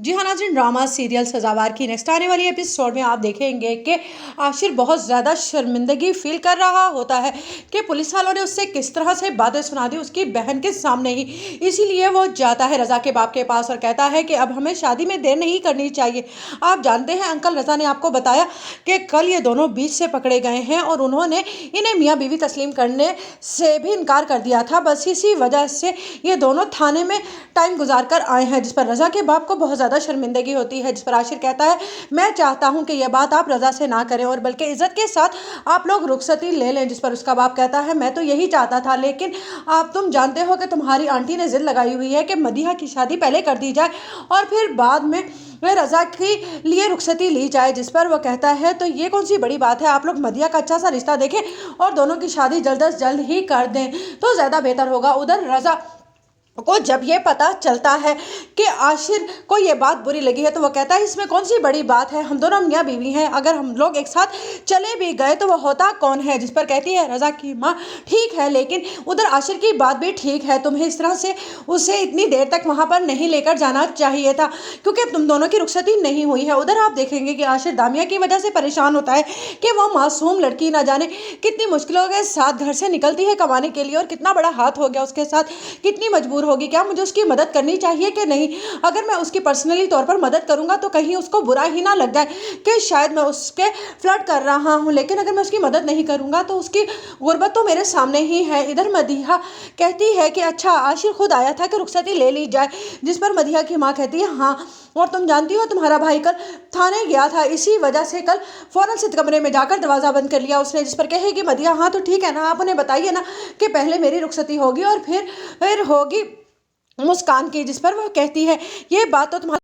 जी हाँ नाज़रीन, drama serial सजावार की नेक्स्ट आने वाली एपिसोड में आप देखेंगे कि आशिर बहुत ज़्यादा शर्मिंदगी फील कर रहा होता है कि पुलिस वालों ने उससे किस तरह से बातें सुना दी उसकी बहन के सामने ही। इसीलिए वो जाता है रज़ा के बाप के पास और कहता है कि अब हमें शादी में देर नहीं करनी चाहिए। आप जानते हैं अंकल रज़ा ने आपको बताया कि कल ये दोनों बीच से पकड़े गए हैं और उन्होंने इन्हें मियाँ बीवी तस्लीम करने से भी इनकार कर दिया था। बस इसी वजह से ये दोनों थाने में टाइम गुजार कर आए हैं, जिस पर रज़ा के बाप को बहुत ज़्यादा शर्मिंदगी होती है। जिस पर आशिर कहता है मैं चाहता हूं कि यह बात आप रज़ा से ना करें और बल्कि इज़्ज़त के साथ आप लोग रुखसती ले लें। जिस पर उसका बाप कहता है मैं तो यही चाहता था, लेकिन आप तुम जानते हो कि तुम्हारी आंटी ने जिद लगाई हुई है कि मदीहा की शादी पहले कर दी जाए और फिर बाद में वह रज़ा के लिए रुखसती ली जाए। जिस पर वो कहता है तो ये कौन सी बड़ी बात है, आप लोग मदीहा का अच्छा सा रिश्ता देखें और दोनों की शादी जल्द अज जल्द ही कर दें तो ज़्यादा बेहतर होगा। उधर रज़ा को जब ये पता चलता है कि आशिर को ये बात बुरी लगी है तो वो कहता है इसमें कौन सी बड़ी बात है, हम दोनों मियाँ बीवी हैं, अगर हम लोग एक साथ चले भी गए तो वो होता कौन है। जिस पर कहती है रज़ा की माँ ठीक है, लेकिन उधर आशिर की बात भी ठीक है, तुम्हें इस तरह से उसे इतनी देर तक वहाँ पर नहीं लेकर जाना चाहिए था क्योंकि तुम दोनों की रुखसती नहीं हुई है। उधर आप देखेंगे कि आशिर दामिया की वजह से परेशान होता है कि वह मासूम लड़की ना जाने कितनी मुश्किलों के साथ घर से निकलती है कमाने के लिए और कितना बड़ा हाथ हो गया उसके साथ, कितनी मजबूर होगी, क्या मुझे उसकी मदद करनी चाहिए कि नहीं। अगर मैं उसकी पर्सनली तौर पर मदद करूंगा तो कहीं उसको बुरा ही ना लग जाए कि शायद मैं उसके फ्लर्ट कर रहा हूं, लेकिन अगर मैं उसकी मदद नहीं करूंगा तो उसकी गुर्बत तो मेरे सामने ही है। इधर मदीहा कहती है कि अच्छा आशिर खुद आया था कि रुखसती ले ली जाए। जिस पर मदीहा की माँ कहती है हाँ, और तुम जानती हो तुम्हारा भाई कल थाने गया था, इसी वजह से कल फौरन से कमरे में जाकर दरवाज़ा बंद कर लिया उसने। जिस पर कहेगी मदीहा हाँ तो ठीक है ना, आप उन्हें बताइए ना कि पहले मेरी रुखसती होगी और फिर होगी मुस्कान की। जिस पर वह कहती है ये बात तो तुम्हारा